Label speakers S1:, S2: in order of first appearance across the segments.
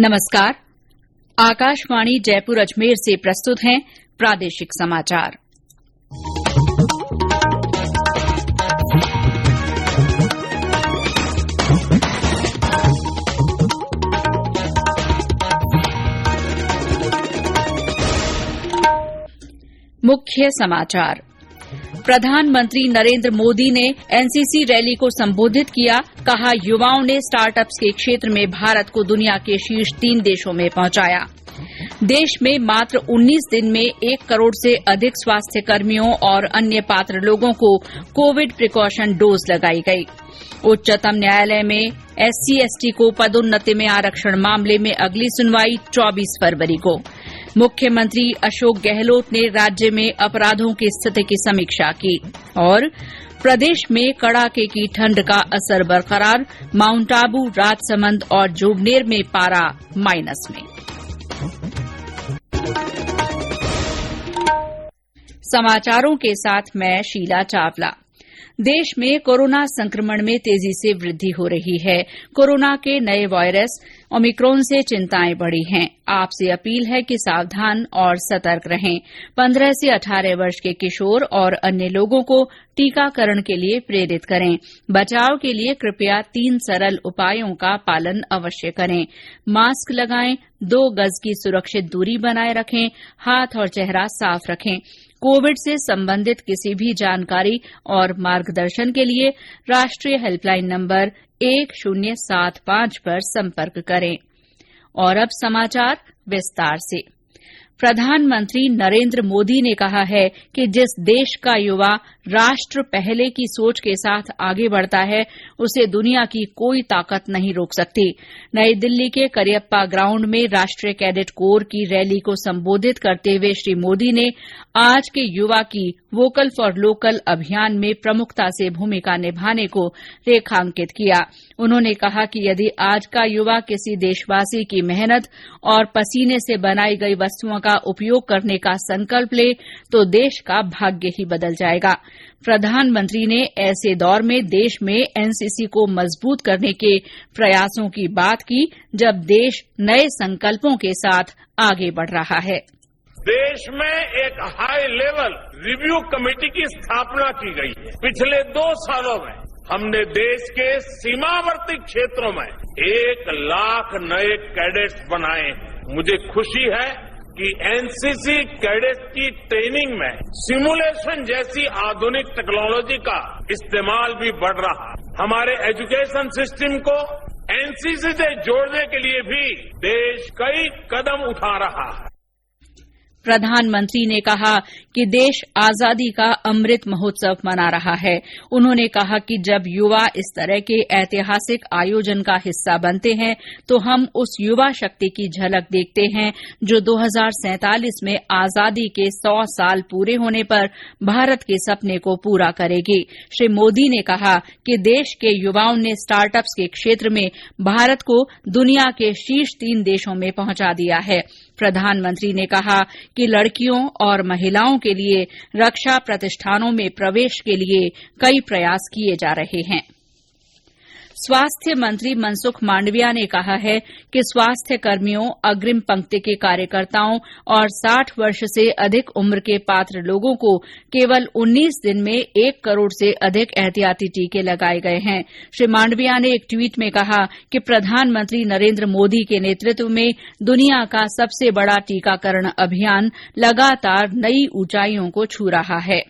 S1: नमस्कार। आकाशवाणी जयपुर अजमेर से प्रस्तुत हैं प्रादेशिक समाचार। मुख्य समाचार। प्रधानमंत्री नरेंद्र मोदी ने एनसीसी रैली को संबोधित किया। कहा, युवाओं ने स्टार्टअप्स के क्षेत्र में भारत को दुनिया के शीर्ष 3 देशों में पहुंचाया। देश में मात्र 19 दिन में 1 करोड़ से अधिक स्वास्थ्य कर्मियों और अन्य पात्र लोगों को कोविड प्रिकॉशन डोज लगाई गई। उच्चतम न्यायालय में एससी/एसटी को पदोन्नति में आरक्षण मामले में अगली सुनवाई 24 फरवरी को। मुख्यमंत्री अशोक गहलोत ने राज्य में अपराधों की स्थिति की समीक्षा की। और प्रदेश में कड़ाके की ठंड का असर बरकरार। माउंट आबू, राजसमंद और जोबनेर में पारा माइनस में। समाचारों के साथ मैं शीला चावला। देश में कोरोना संक्रमण में तेजी से वृद्धि हो रही है। कोरोना के नए वायरस ओमिक्रॉन से चिंताएं बढ़ी हैं। आपसे अपील है कि सावधान और सतर्क रहें। 15 से 18 वर्ष के किशोर और अन्य लोगों को टीकाकरण के लिए प्रेरित करें। बचाव के लिए कृपया 3 सरल उपायों का पालन अवश्य करें। मास्क लगाएं, 2 गज की सुरक्षित दूरी बनाए रखें, हाथ और चेहरा साफ रखें। कोविड से संबंधित किसी भी जानकारी और मार्गदर्शन के लिए राष्ट्रीय हेल्पलाइन नंबर 1075 पर संपर्क करें। और अब समाचार विस्तार से। प्रधानमंत्री नरेंद्र मोदी ने कहा है कि जिस देश का युवा राष्ट्र पहले की सोच के साथ आगे बढ़ता है, उसे दुनिया की कोई ताकत नहीं रोक सकती। नई दिल्ली के करियप्पा ग्राउंड में राष्ट्रीय कैडेट कोर की रैली को संबोधित करते हुए श्री मोदी ने आज के युवा की वोकल फॉर लोकल अभियान में प्रमुखता से भूमिका निभाने को रेखांकित किया। उन्होंने कहा कि यदि आज का युवा किसी देशवासी की मेहनत और पसीने से बनाई गई वस्तुओं का उपयोग करने का संकल्प ले तो देश का भाग्य ही बदल जाएगा। प्रधानमंत्री ने ऐसे दौर में देश में एनसीसी को मजबूत करने के प्रयासों की बात की जब देश नए संकल्पों के साथ आगे बढ़ रहा है।
S2: देश में एक हाई लेवल रिव्यू कमेटी की स्थापना की गई है। पिछले 2 सालों में हमने देश के सीमावर्ती क्षेत्रों में 1 लाख नए कैडेट्स बनाए। मुझे खुशी है कि एनसीसी कैडेट्स की ट्रेनिंग में सिमुलेशन जैसी आधुनिक टेक्नोलॉजी का इस्तेमाल भी बढ़ रहा है। हमारे एजुकेशन सिस्टम को एनसीसी से जोड़ने के लिए भी देश कई कदम उठा रहा है।
S1: प्रधानमंत्री ने कहा कि देश आजादी का अमृत महोत्सव मना रहा है। उन्होंने कहा कि जब युवा इस तरह के ऐतिहासिक आयोजन का हिस्सा बनते हैं तो हम उस युवा शक्ति की झलक देखते हैं जो 2047 में आजादी के 100 साल पूरे होने पर भारत के सपने को पूरा करेगी। श्री मोदी ने कहा कि देश के युवाओं ने स्टार्टअप्स के क्षेत्र में भारत को दुनिया के शीर्ष 3 देशों में पहुंचा दिया है। प्रधानमंत्री ने कहा कि लड़कियों और महिलाओं के लिए रक्षा प्रतिष्ठानों में प्रवेश के लिए कई प्रयास किए जा रहे हैं। स्वास्थ्य मंत्री मनसुख मांडविया ने कहा है कि स्वास्थ्य कर्मियों, अग्रिम पंक्ति के कार्यकर्ताओं और 60 वर्ष से अधिक उम्र के पात्र लोगों को केवल 19 दिन में 1 करोड़ से अधिक एहतियाती टीके लगाए गए हैं। श्री मांडविया ने एक ट्वीट में कहा कि प्रधानमंत्री नरेंद्र मोदी के नेतृत्व में दुनिया का सबसे बड़ा टीकाकरण अभियान लगातार नई ऊंचाइयों को छू रहा है।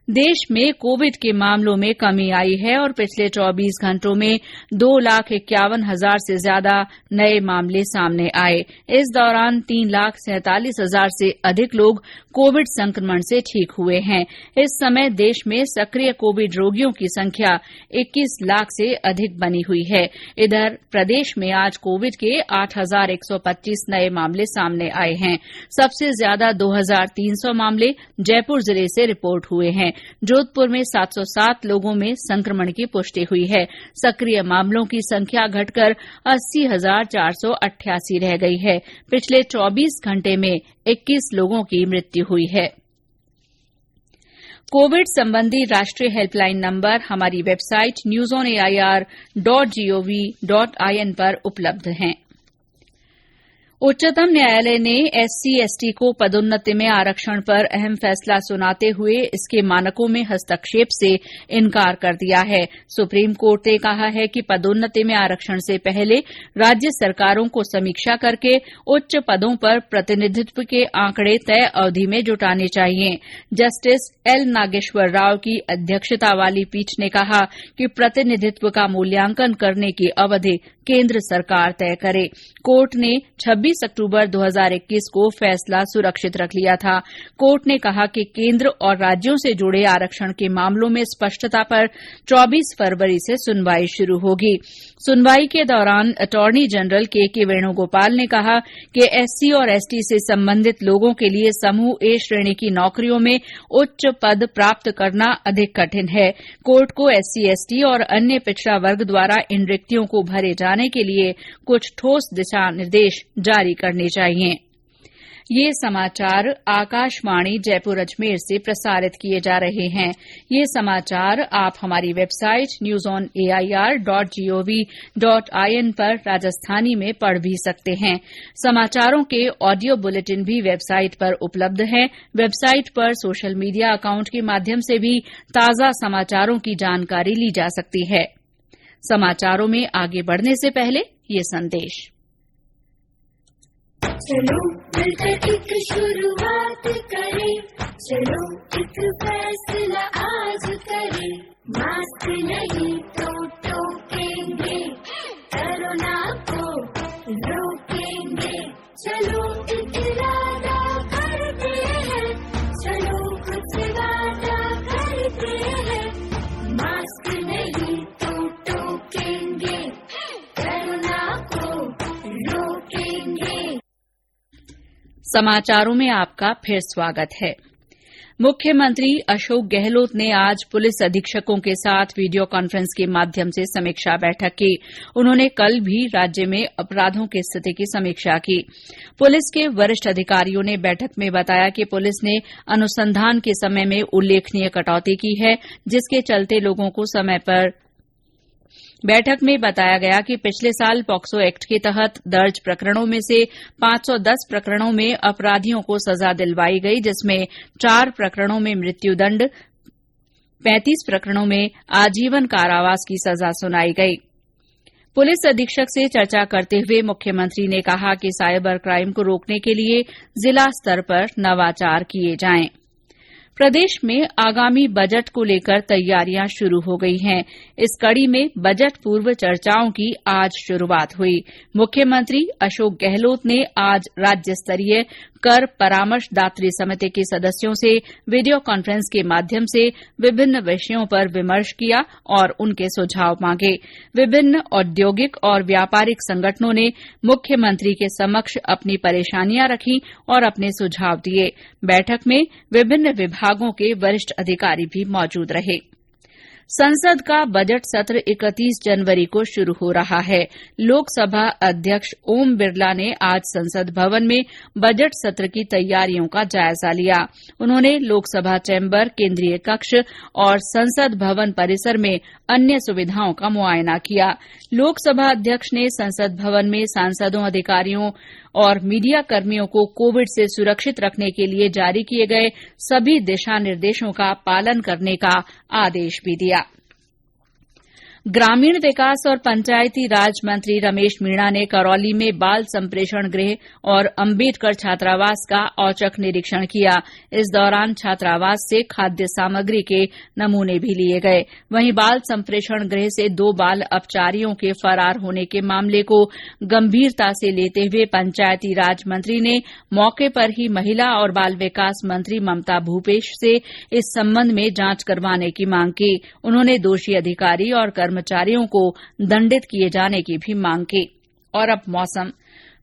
S1: देश में कोविड के मामलों में कमी आई है और पिछले 24 घंटों में 2,51,000 से ज्यादा नए मामले सामने आए। इस दौरान 3,47,000 से अधिक लोग कोविड संक्रमण से ठीक हुए हैं। इस समय देश में सक्रिय कोविड रोगियों की संख्या 21 लाख से अधिक बनी हुई है। इधर प्रदेश में आज कोविड के 8,125 नए मामले सामने आए हैं। सबसे ज्यादा 2,300 मामले जयपुर जिले से रिपोर्ट हुए हैं। जोधपुर में 707 लोगों में संक्रमण की पुष्टि हुई है। सक्रिय मामलों की संख्या घटकर 80,488 रह गई है। पिछले 24 घंटे में 21 लोगों की मृत्यु हुई है। कोविड संबंधी राष्ट्रीय हेल्पलाइन नंबर हमारी वेबसाइट newsonair.gov.in पर उपलब्ध हैं। उच्चतम न्यायालय ने एससी/एसटी को पदोन्नति में आरक्षण पर अहम फैसला सुनाते हुए इसके मानकों में हस्तक्षेप से इनकार कर दिया है। सुप्रीम कोर्ट ने कहा है कि पदोन्नति में आरक्षण से पहले राज्य सरकारों को समीक्षा करके उच्च पदों पर प्रतिनिधित्व के आंकड़े तय अवधि में जुटाने चाहिए। जस्टिस एल नागेश्वर राव की अध्यक्षता वाली पीठ ने कहा कि प्रतिनिधित्व का मूल्यांकन करने की अवधि केंद्र सरकार तय करे। कोर्ट ने 26 अक्टूबर 2021 को फैसला सुरक्षित रख लिया था। कोर्ट ने कहा कि केंद्र और राज्यों से जुड़े आरक्षण के मामलों में स्पष्टता पर 24 फरवरी से सुनवाई शुरू होगी। सुनवाई के दौरान अटॉर्नी जनरल के वेणुगोपाल ने कहा कि एससी और एसटी से संबंधित लोगों के लिए समूह ए श्रेणी की नौकरियों में उच्च पद प्राप्त करना अधिक कठिन है। कोर्ट को एससी/एसटी और अन्य पिछड़ा वर्ग द्वारा इन रिक्तियों को भरे जाने के लिए कुछ ठोस दिशा निर्देश जारी करने चाहिए। ये समाचार आकाशवाणी जयपुर अजमेर से प्रसारित किए जा रहे हैं। ये समाचार आप हमारी वेबसाइट newsonair.gov.in पर राजस्थानी में पढ़ भी सकते हैं। समाचारों के ऑडियो बुलेटिन भी वेबसाइट पर उपलब्ध हैं। वेबसाइट पर सोशल मीडिया अकाउंट के माध्यम से भी ताजा समाचारों की जानकारी ली जा सकती है। समाचारों में आगे बढ़ने से पहले ये संदेश।
S3: चलो मिलकर एक शुरुआत करें, चलो एक फैसला आज करें, मास्क नहीं तो टोकेंगे, कोरोना को रोकेंगे, चलो एक इरादा करते हैं, चलो कुछ वादा करते हैं, मास्क नहीं तो टोकेंगे, कोरोना को रोकेंगे।
S1: समाचारों में आपका फिर स्वागत है। मुख्यमंत्री अशोक गहलोत ने आज पुलिस अधीक्षकों के साथ वीडियो कॉन्फ्रेंस के माध्यम से समीक्षा बैठक की। उन्होंने कल भी राज्य में अपराधों की स्थिति की समीक्षा की। पुलिस के वरिष्ठ अधिकारियों ने बैठक में बताया कि पुलिस ने अनुसंधान के समय में उल्लेखनीय कटौती की है, जिसके चलते लोगों को समय पर बैठक में बताया गया कि पिछले साल पॉक्सो एक्ट के तहत दर्ज प्रकरणों में से 510 प्रकरणों में अपराधियों को सजा दिलवाई गई, जिसमें 4 प्रकरणों में मृत्युदंड, 35 प्रकरणों में आजीवन कारावास की सजा सुनाई गई। पुलिस अधीक्षक से चर्चा करते हुए मुख्यमंत्री ने कहा कि साइबर क्राइम को रोकने के लिए जिला स्तर पर नवाचार किए जाएं। प्रदेश में आगामी बजट को लेकर तैयारियां शुरू हो गई हैं। इस कड़ी में बजट पूर्व चर्चाओं की आज शुरूआत हुई। मुख्यमंत्री अशोक गहलोत ने आज राज्य स्तरीय कर परामर्शदात्री समिति के सदस्यों से वीडियो कॉन्फ्रेंस के माध्यम से विभिन्न विषयों पर विमर्श किया और उनके सुझाव मांगे। विभिन्न औद्योगिक और व्यापारिक संगठनों ने मुख्यमंत्री के समक्ष अपनी परेशानियां रखी और अपने सुझाव दिए। बैठक में विभिन्न विभागों के वरिष्ठ अधिकारी भी मौजूद रहे। संसद का बजट सत्र 31 जनवरी को शुरू हो रहा है। लोकसभा अध्यक्ष ओम बिरला ने आज संसद भवन में बजट सत्र की तैयारियों का जायजा लिया। उन्होंने लोकसभा चैम्बर, केंद्रीय कक्ष और संसद भवन परिसर में अन्य सुविधाओं का मुआयना किया। लोकसभा अध्यक्ष ने संसद भवन में सांसदों, अधिकारियों और मीडिया कर्मियों को कोविड से सुरक्षित रखने के लिए जारी किए गए सभी दिशा निर्देशों का पालन करने का आदेश भी दिया। ग्रामीण विकास और पंचायती राज मंत्री रमेश मीणा ने करौली में बाल संप्रेषण गृह और अम्बेडकर छात्रावास का औचक निरीक्षण किया। इस दौरान छात्रावास से खाद्य सामग्री के नमूने भी लिए गए। वहीं बाल संप्रेषण गृह से 2 बाल अपचारियों के फरार होने के मामले को गंभीरता से लेते हुए पंचायती राज मंत्री ने मौके पर ही महिला और बाल विकास मंत्री ममता भूपेश से इस संबंध में जांच करवाने की मांग की। उन्होंने दोषी अधिकारी और कर्मचारियों को दंडित किए जाने की भी मांग की। और अब मौसम।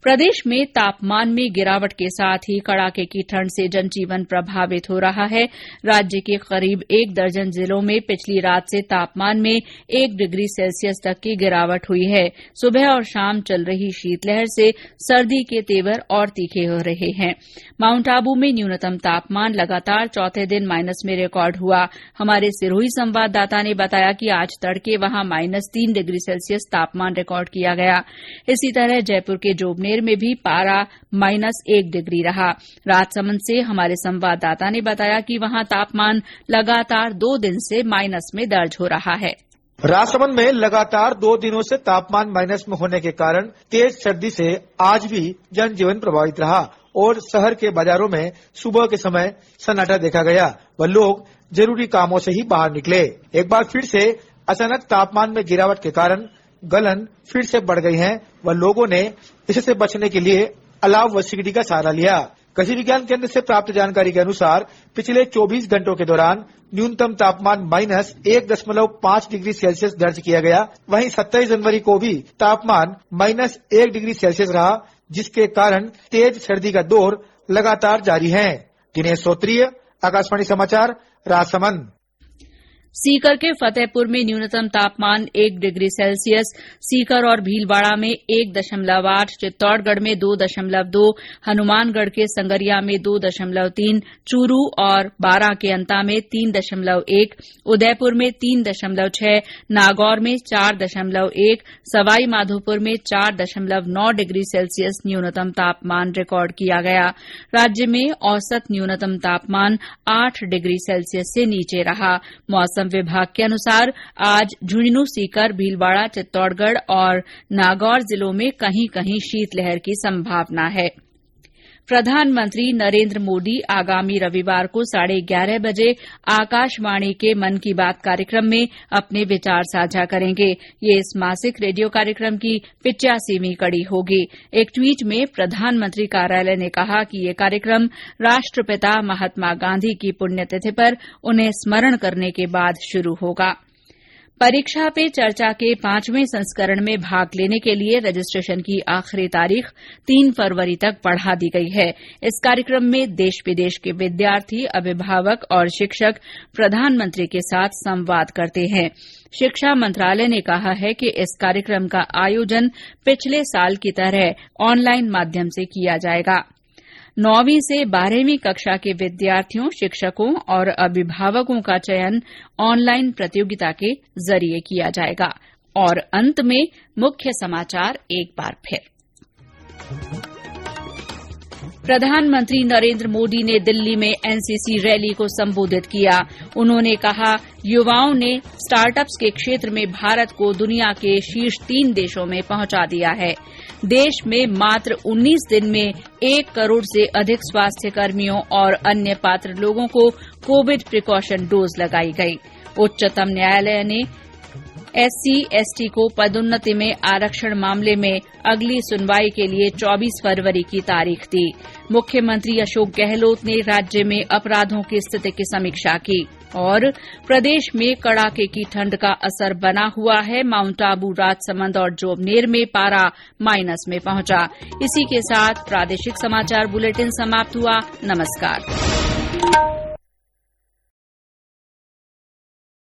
S1: प्रदेश में तापमान में गिरावट के साथ ही कड़ाके की ठंड से जनजीवन प्रभावित हो रहा है। राज्य के करीब 1 दर्जन जिलों में पिछली रात से तापमान में 1 डिग्री सेल्सियस तक की गिरावट हुई है। सुबह और शाम चल रही शीतलहर से सर्दी के तेवर और तीखे हो रहे हैं। माउंट आबू में न्यूनतम तापमान लगातार चौथे दिन माइनस में रिकॉर्ड हुआ। हमारे सिरोही संवाददाता ने बताया कि आज तड़के वहां -3 डिग्री सेल्सियस तापमान रिकॉर्ड किया गया। इसी तरह जयपुर के जोबनेर जोबनेर में भी पारा -1 डिग्री रहा। राजसमंद से हमारे संवाददाता ने बताया कि वहां तापमान लगातार 2 दिन से माइनस में दर्ज हो रहा है।
S4: राजसमंद में लगातार 2 दिनों से तापमान माइनस में होने के कारण तेज सर्दी से आज भी जनजीवन प्रभावित रहा और शहर के बाजारों में सुबह के समय सन्नाटा देखा गया व लोग जरूरी कामों से ही बाहर निकले। एक बार फिर से अचानक तापमान में गिरावट के कारण गलन फिर से बढ़ गई है व लोगों ने इससे बचने के लिए अलाव व सिगड़ी का सहारा लिया। कृषि विज्ञान केंद्र से प्राप्त जानकारी के अनुसार पिछले 24 घंटों के दौरान न्यूनतम तापमान -1.5 डिग्री सेल्सियस दर्ज किया गया। वहीं 27 जनवरी को भी तापमान -1 डिग्री सेल्सियस रहा, जिसके कारण तेज सर्दी का दौर लगातार जारी है। दिनेश सोत्रिय, आकाशवाणी समाचार, राजसमंद।
S1: सीकर के फतेहपुर में न्यूनतम तापमान 1 डिग्री सेल्सियस, सीकर और भीलवाड़ा में 1.8, चित्तौड़गढ़ में 2.2, हनुमानगढ़ के संगरिया में 2.3, चूरू और बारां के अंता में 3.1, उदयपुर में 3.6, नागौर में 4.1, सवाई माधोपुर में 4.9 डिग्री सेल्सियस न्यूनतम तापमान रिकॉर्ड किया गया। राज्य में औसत न्यूनतम तापमान 8 डिग्री सेल्सियस से नीचे रहा। मौसम विभाग के अनुसार आज झुंझुनू, सीकर, भीलवाड़ा, चित्तौड़गढ़ और नागौर जिलों में कहीं कहीं शीतलहर की संभावना है। प्रधानमंत्री नरेंद्र मोदी आगामी रविवार को 11:30 बजे आकाशवाणी के मन की बात कार्यक्रम में अपने विचार साझा करेंगे। ये इस मासिक रेडियो कार्यक्रम की 85वीं कड़ी होगी। एक ट्वीट में प्रधानमंत्री कार्यालय ने कहा कि ये कार्यक्रम राष्ट्रपिता महात्मा गांधी की पुण्यतिथि पर उन्हें स्मरण करने के बाद शुरू होगा। परीक्षा पे चर्चा के 5वें संस्करण में भाग लेने के लिए रजिस्ट्रेशन की आखिरी तारीख 3 फरवरी तक बढ़ा दी गई है। इस कार्यक्रम में देश विदेश के विद्यार्थी, अभिभावक और शिक्षक प्रधानमंत्री के साथ संवाद करते हैं। शिक्षा मंत्रालय ने कहा है कि इस कार्यक्रम का आयोजन पिछले साल की तरह ऑनलाइन माध्यम से किया जाएगा। 9वीं से 12वीं कक्षा के विद्यार्थियों, शिक्षकों और अभिभावकों का चयन ऑनलाइन प्रतियोगिता के जरिए किया जाएगा। और अंत में मुख्य समाचार एक बार फिर। प्रधानमंत्री नरेंद्र मोदी ने दिल्ली में एनसीसी रैली को संबोधित किया। उन्होंने कहा, युवाओं ने स्टार्टअप्स के क्षेत्र में भारत को दुनिया के शीर्ष 3 देशों में पहुंचा दिया है। देश में मात्र 19 दिन में 1 करोड़ से अधिक स्वास्थ्य कर्मियों और अन्य पात्र लोगों को कोविड प्रिकॉशन डोज लगाई गई। उच्चतम न्यायालय ने SC/ST को पदोन्नति में आरक्षण मामले में अगली सुनवाई के लिए 24 फरवरी की तारीख दी। मुख्यमंत्री अशोक गहलोत ने राज्य में अपराधों की स्थिति की समीक्षा की। और प्रदेश में कड़ाके की ठंड का असर बना हुआ है। माउंट आबू, राजसमंद और जोबनेर में पारा माइनस में पहुंचा। इसी के साथ प्रादेशिक समाचार बुलेटिन समाप्त हुआ। नमस्कार।